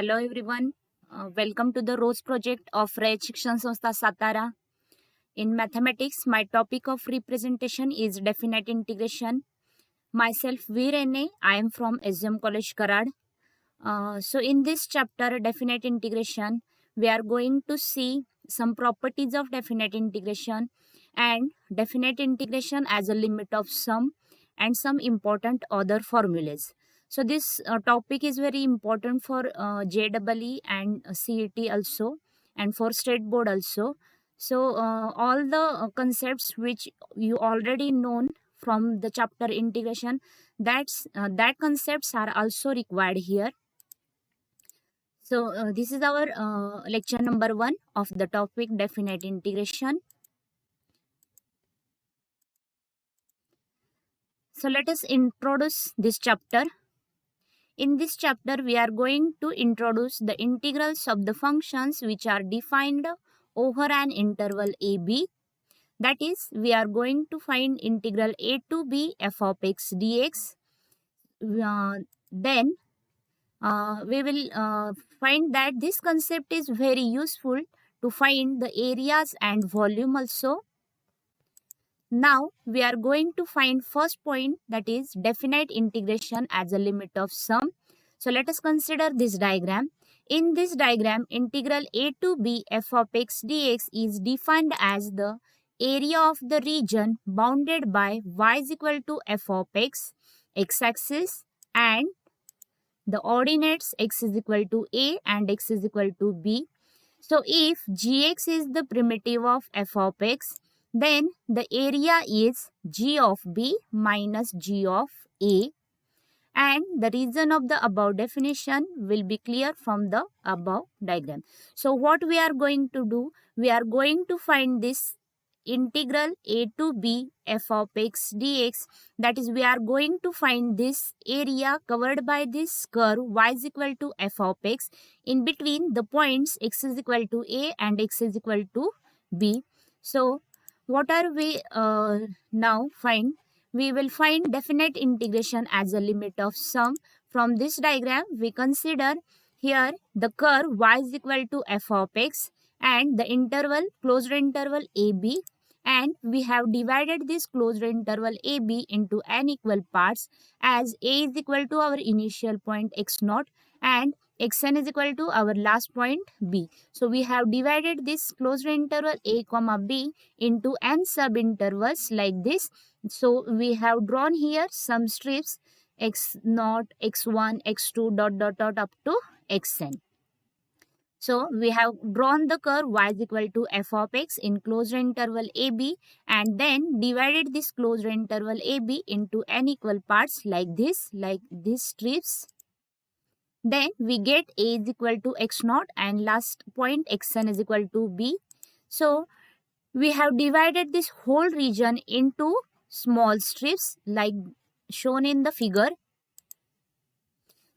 Hello everyone. Welcome to the ROSE project of Rayat Shikshan Sanstha Satara. In mathematics, my topic of representation is definite integration. Myself, V. Rene. I am from SGM College, Karad. So in this chapter, definite integration, we are going to see some properties of definite integration and definite integration as a limit of sum and some important other formulas. So this topic is very important for JEE and CET also, and for state board also. So all the concepts which you already known from the chapter integration, that concepts are also required here. So this is our lecture number 1 of the topic definite integration. So let us introduce this chapter. In this chapter, we are going to introduce the integrals of the functions which are defined over an interval AB. That is, we are going to find integral a to b f of x dx. Then we will find that this concept is very useful to find the areas and volume also. Now we are going to find first point, that is definite integration as a limit of sum. So let us consider this diagram. In this diagram, integral a to b f of x dx is defined as the area of the region bounded by y is equal to f of x-axis, and the ordinates x is equal to a and x is equal to b. So if gx is the primitive of f of x, then the area is g of b minus g of a, and the reason of the above definition will be clear from the above diagram. So what we are going to do, we are going to find this integral a to b f of x dx, that is we are going to find this area covered by this curve y is equal to f of x in between the points x is equal to a and x is equal to b. So what are we now find? We will find definite integration as a limit of sum. From this diagram, we consider here the curve y is equal to f of x and the interval, closed interval AB, and we have divided this closed interval AB into n equal parts, as a is equal to our initial point x0 and xn is equal to our last point b. So we have divided this closed interval a comma b into n sub intervals like this. So we have drawn here some strips x0, x1, x2 dot dot dot up to xn. So we have drawn the curve y is equal to f of x in closed interval AB, and then divided this closed interval AB into n equal parts like these strips. Then we get a is equal to x0 and last point xn is equal to b. So we have divided this whole region into small strips like shown in the figure.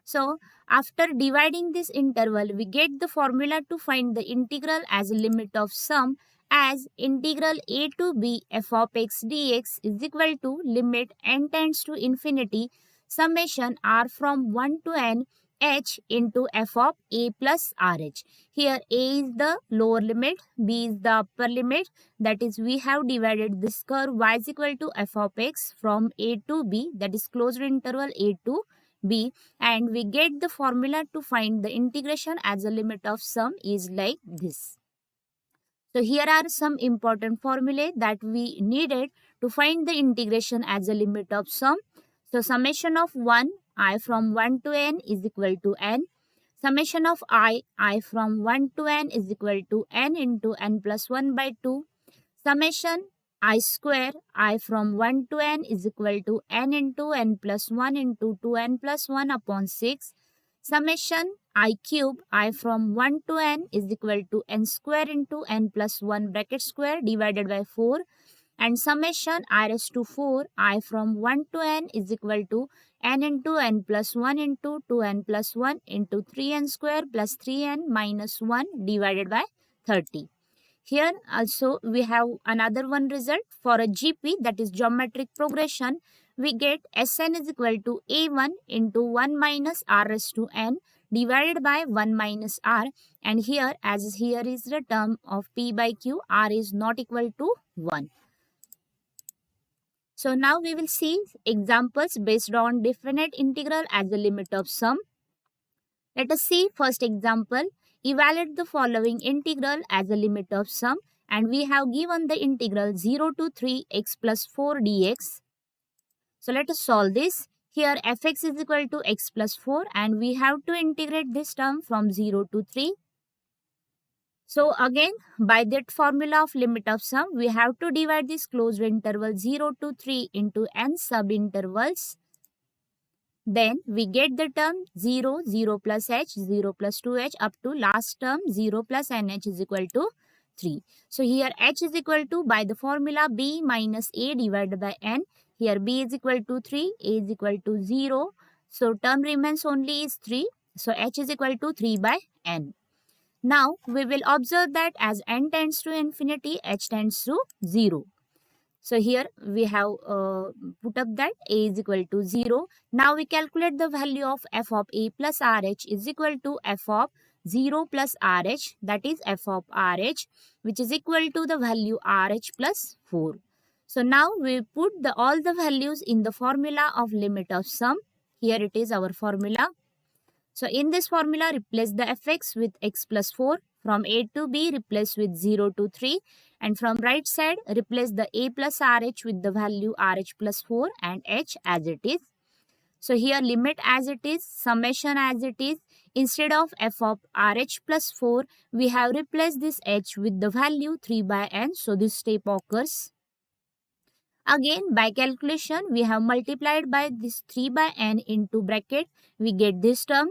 So after dividing this interval, we get the formula to find the integral as a limit of sum, as integral a to b f of x dx is equal to limit n tends to infinity summation r from 1 to n h into f of a plus rh. Here a is the lower limit, b is the upper limit. That is, we have divided this curve y is equal to f of x from a to b, that is closed interval a to b, and we get the formula to find the integration as a limit of sum is like this. So here are some important formulae that we needed to find the integration as a limit of sum. So summation of 1 I from 1 to n is equal to n. Summation of I from 1 to n is equal to n into n plus 1 by 2. Summation I square I from 1 to n is equal to n into n plus 1 into 2n plus 1 upon 6. Summation I cube I from 1 to n is equal to n square into n plus 1 bracket square divided by 4. And summation I raised to 4 I from 1 to n is equal to n into n plus 1 into 2n plus 1 into 3n square plus 3n minus 1 divided by 30. Here also we have another one result for a GP, that is geometric progression. We get Sn is equal to a1 into 1 minus r raised to n divided by 1 minus r, and here, as here is the term of p by q, r is not equal to 1. So now we will see examples based on definite integral as the limit of sum. Let us see first example. Evaluate the following integral as a limit of sum, and we have given the integral 0 to 3x plus 4 dx. So let us solve this. Here fx is equal to x plus 4, and we have to integrate this term from 0 to 3. So again, by that formula of limit of sum, we have to divide this closed interval 0 to 3 into n subintervals. Then we get the term 0, 0 plus h, 0 plus 2h up to last term 0 plus nh is equal to 3. So here h is equal to, by the formula, b minus a divided by n. Here b is equal to 3, a is equal to 0. So term remains only is 3. So h is equal to 3 by n. Now we will observe that as n tends to infinity, h tends to 0. So here we have put up that a is equal to 0. Now we calculate the value of f of a plus rh is equal to f of 0 plus rh, that is f of rh, which is equal to the value rh plus 4. So now we put all the values in the formula of limit of sum. Here it is our formula. So in this formula, replace the fx with x plus 4. From a to b, replace with 0 to 3. And from right side, replace the a plus rh with the value rh plus 4 and h as it is. So here limit as it is, summation as it is. Instead of f of rh plus 4, we have replaced this h with the value 3 by n. So this step occurs. Again, by calculation, we have multiplied by this 3 by n into bracket. We get this term.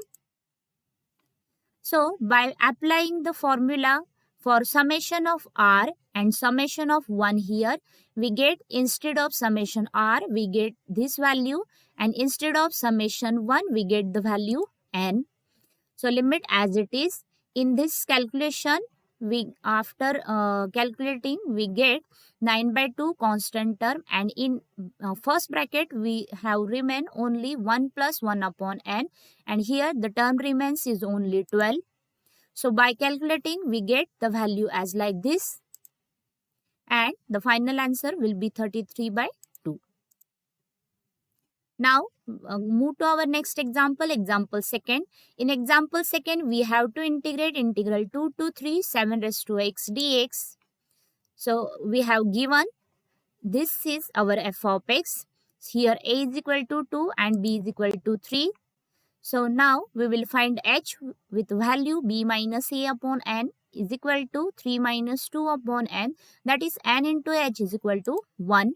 So, by applying the formula for summation of r and summation of 1 here, we get, instead of summation r, we get this value, and instead of summation 1, we get the value n. So, limit as it is. In this calculation, after calculating, we get 9 by 2 constant term, and in first bracket, we have remain only 1 plus 1 upon n, and here the term remains is only 12. So by calculating, we get the value as like this, and the final answer will be 33 by 2. Now move to our next example, example second. In example second, we have to integrate integral 2 to 3 7 raised to x dx. So we have given, this is our f of x. Here a is equal to 2 and b is equal to 3. So now we will find h with value b minus a upon n is equal to 3 minus 2 upon n, that is n into h is equal to 1.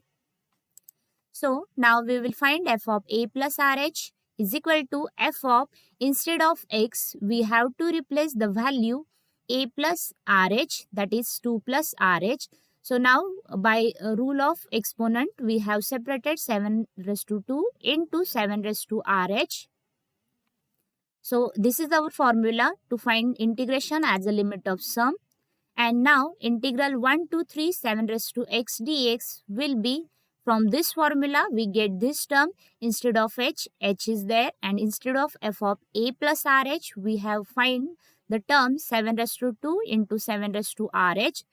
So now we will find f of a plus rh is equal to f of, instead of x, we have to replace the value a plus rh, that is 2 plus rh. So now by rule of exponent, we have separated 7 raised to 2 into 7 raised to rh. So this is our formula to find integration as a limit of sum. And now integral 1 to 3 7 raised to x dx will be, from this formula we get this term, instead of h is there, and instead of f of a plus rh, we have find the term 7 raised to 2 into 7 raised to rh.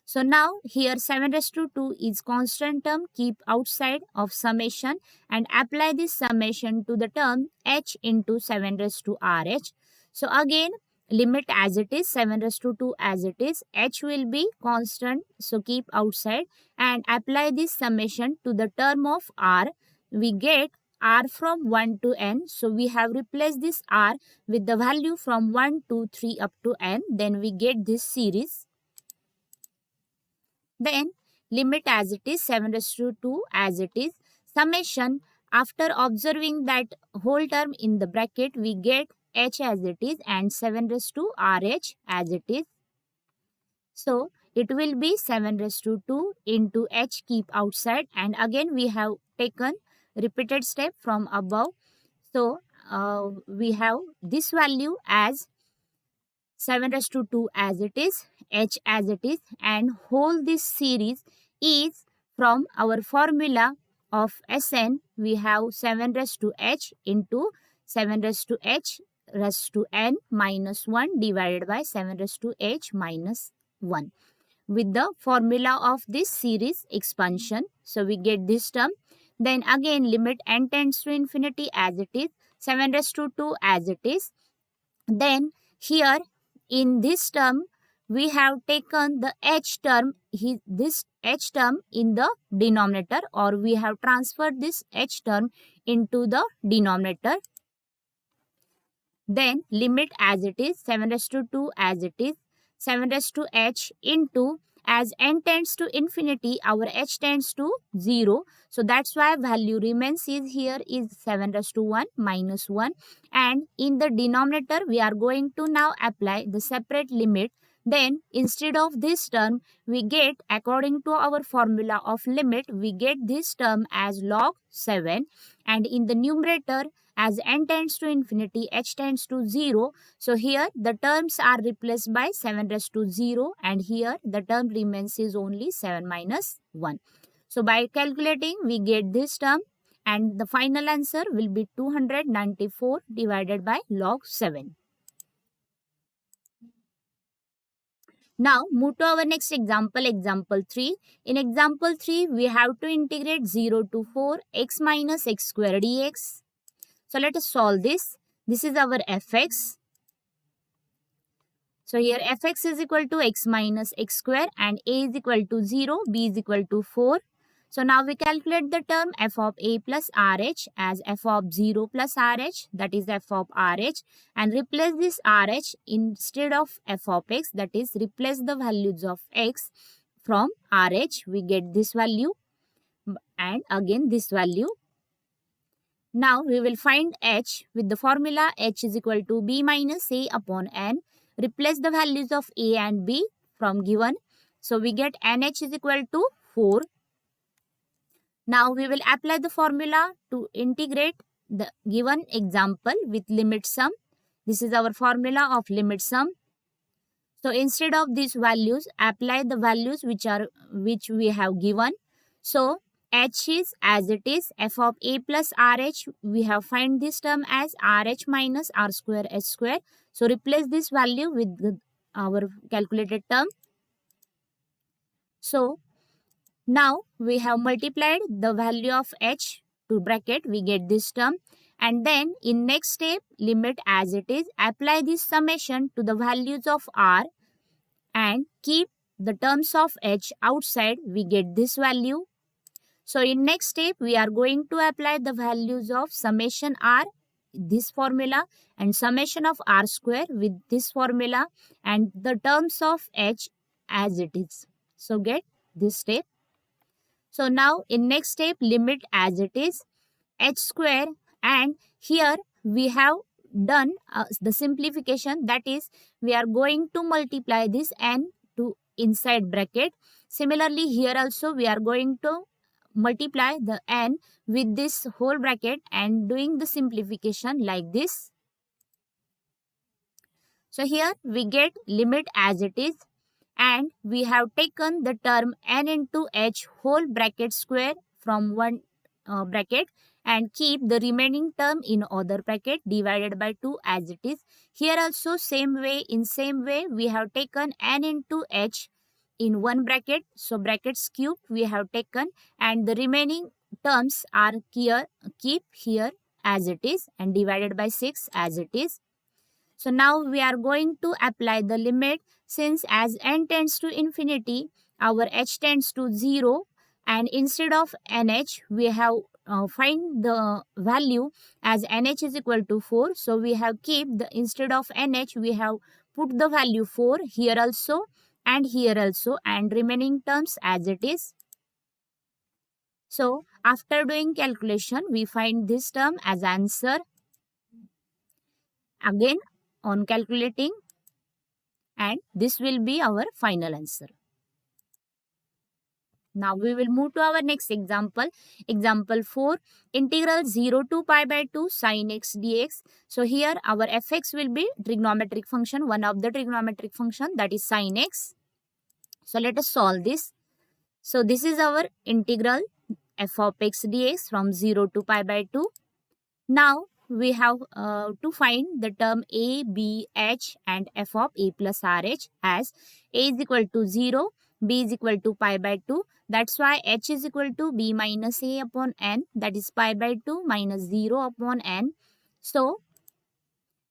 So now here 7 raised to 2 is constant term, keep outside of summation, and apply this summation to the term h into 7 raised to rh. So again, limit as it is, 7 raised to 2 as it is, h will be constant, so keep outside, and apply this summation to the term of r. We get r from 1 to n, so we have replaced this r with the value from 1 to 3 up to n, then we get this series. Then limit as it is, 7 raised to 2 as it is, summation, after observing that whole term in the bracket, we get h as it is and 7 raised to rh as it is. So it will be 7 raised to 2 into h, keep outside, and again we have taken repeated step from above. So we have this value as 7 raised to 2 as it is, h as it is, and whole this series is from our formula of Sn. We have 7 raised to h into 7 raised to h raised to n minus 1 divided by 7 raised to h minus 1 with the formula of this series expansion. So we get this term. Then again limit n tends to infinity as it is, 7 raised to 2 as it is. Then here in this term we have taken the h term, this h term in the denominator, or we have transferred this h term into the denominator. Then limit as it is, 7 raised to 2 as it is, 7 raised to h into, as n tends to infinity, our h tends to 0. So that's why value remains is here is 7 raised to 1 minus 1. And in the denominator, we are going to now apply the separate limit. Then instead of this term, we get, according to our formula of limit, we get this term as log 7. And in the numerator, as n tends to infinity, h tends to 0. So here the terms are replaced by 7 raised to 0, and here the term remains is only 7 minus 1. So by calculating we get this term, and the final answer will be 294 divided by log 7. Now move to our next example, example 3. In example 3, we have to integrate 0 to 4 x minus x square dx. So let us solve this. This is our fx. So here fx is equal to x minus x square, and a is equal to 0, b is equal to 4. So now we calculate the term f of a plus rh as f of 0 plus rh, that is f of rh, and replace this rh instead of f of x, that is replace the values of x from rh. We get this value and again this value. Now we will find h with the formula h is equal to b minus a upon n. Replace the values of a and b from given. So we get nh is equal to 4. Now we will apply the formula to integrate the given example with limit sum. This is our formula of limit sum. So instead of these values, apply the values which we have given. So h is as it is, f of a plus rh, we have find this term as rh minus r square h square. So replace this value with our calculated term. So now we have multiplied the value of h to bracket, we get this term. And then in next step, limit as it is, apply this summation to the values of r and keep the terms of h outside, we get this value. So in next step, we are going to apply the values of summation r, this formula, and summation of r square with this formula, and the terms of h as it is. So get this step. So now in next step, limit as it is, h square, and here we have done the simplification, that is we are going to multiply this n to inside bracket. Similarly here also we are going to multiply the n with this whole bracket and doing the simplification like this. So here we get limit as it is, and we have taken the term n into h whole bracket square from one bracket and keep the remaining term in other bracket divided by 2 as it is. Here also same way we have taken n into h in one bracket, so brackets cube we have taken, and the remaining terms are here, keep here as it is, and divided by 6 as it is. So now we are going to apply the limit, since as n tends to infinity, our h tends to 0, and instead of nh we have find the value as nh is equal to 4. So we have keep the, instead of nh we have put the value 4 here also and here also, and remaining terms as it is. So after doing calculation, we find this term as answer. Again on calculating, and this will be our final answer. Now we will move to our next example. Example 4, integral 0 to pi by 2 sin x dx. So here our fx will be trigonometric function, one of the trigonometric function, that is sin x. So let us solve this. So this is our integral f of x dx from 0 to pi by 2. Now we have to find the term a, b, h and f of a plus rh, as a is equal to 0, b is equal to pi by 2. That's why h is equal to b minus a upon n, that is pi by 2 minus 0 upon n. So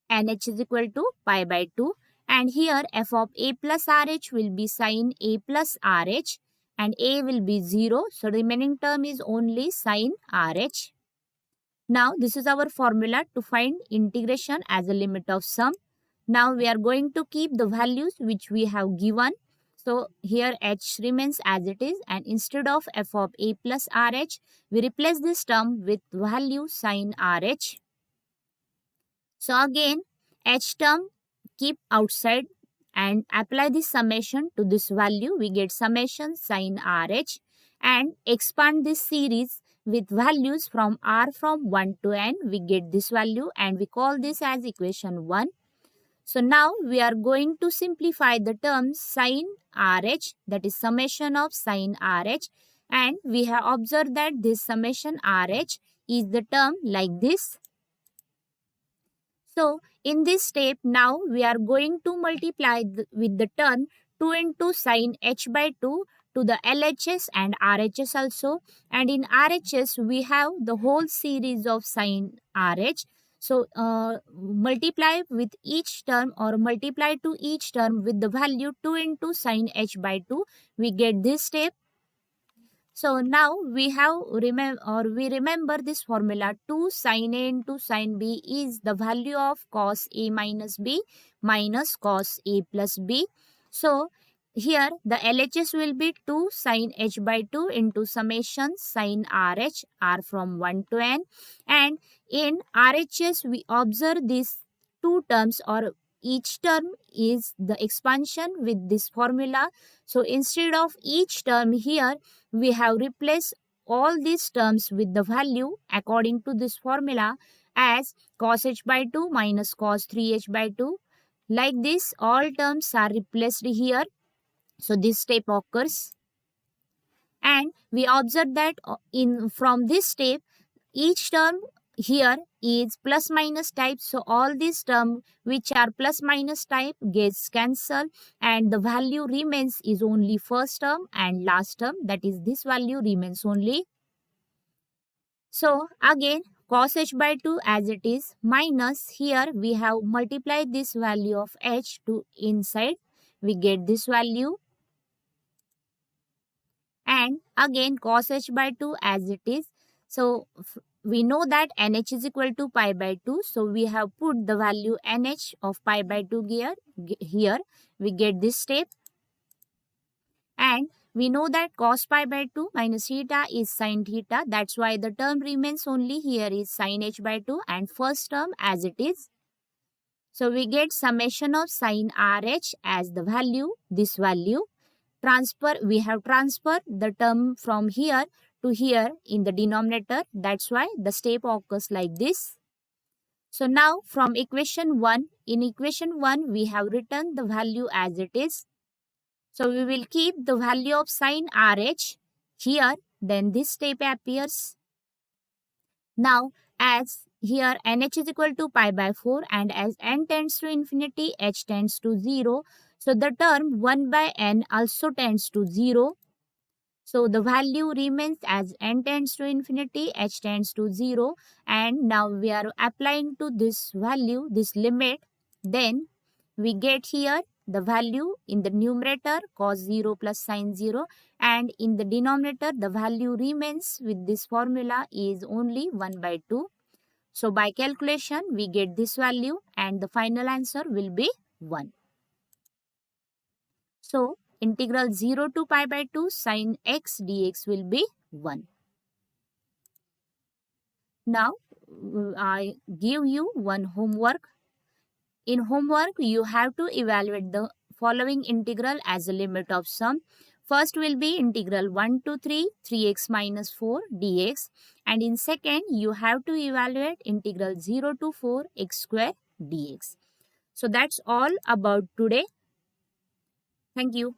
nh is equal to pi by 2. And here f of a plus rh will be sin a plus rh, and a will be 0. So remaining term is only sin rh. Now this is our formula to find integration as a limit of sum. Now we are going to keep the values which we have given. So here h remains as it is, and instead of f of a plus rh, we replace this term with value sin rh. So again, h term keep outside and apply this summation to this value. We get summation sin rh, and expand this series with values from r from 1 to n. We get this value and we call this as equation 1. So now we are going to simplify the term sin rh, that is summation of sin rh, and we have observed that this summation rh is the term like this. So in this step, now we are going to multiply with the term 2 into sin h by 2 to the LHS and RHS also. And in RHS, we have the whole series of sin RH. So multiply with each term, or multiply to each term with the value 2 into sin h by 2. We get this step. So now we have we remember this formula. 2 sin A into sin B is the value of cos A minus B minus cos A plus B. So here the LHS will be 2 sin h by 2 into summation sin RH, r from 1 to n. And in RHS we observe these two terms, or each term is the expansion with this formula. So instead of each term here, we have replaced all these terms with the value according to this formula as cos h by 2 minus cos 3h by 2. Like this, all terms are replaced here. So this step occurs. And we observe that from this step, each term here is plus minus type. So all these terms which are plus minus type gets cancelled, and the value remains is only first term and last term, that is this value remains only. So again cos h by 2 as it is, minus here we have multiplied this value of h to inside. We get this value. And again cos h by 2 as it is. So we know that nh is equal to pi by 2. So we have put the value nh of pi by 2 here. We get this step. And we know that cos pi by 2 minus theta is sin theta. That's why the term remains only here is sin h by 2 and first term as it is. So we get summation of sin RH as the value, this value. We have transferred the term from here to here in the denominator. That's why the step occurs like this. So now from equation 1, in equation 1 we have written the value as it is. So we will keep the value of sin RH here, then this step appears. Now as here nh is equal to pi by 4, and as n tends to infinity, h tends to 0. So the term 1 by n also tends to 0. So the value remains as n tends to infinity, h tends to 0. And now we are applying to this value, this limit. Then we get here the value in the numerator cos 0 plus sin 0. And in the denominator the value remains with this formula is only 1 by 2. So by calculation we get this value and the final answer will be 1. So integral 0 to pi by 2 sin x dx will be 1. Now I give you one homework. In homework you have to evaluate the following integral as a limit of sum. First will be integral 1 to 3, 3x minus 4 dx. And in second, you have to evaluate integral 0 to 4 x square dx. So that's all about today. Thank you.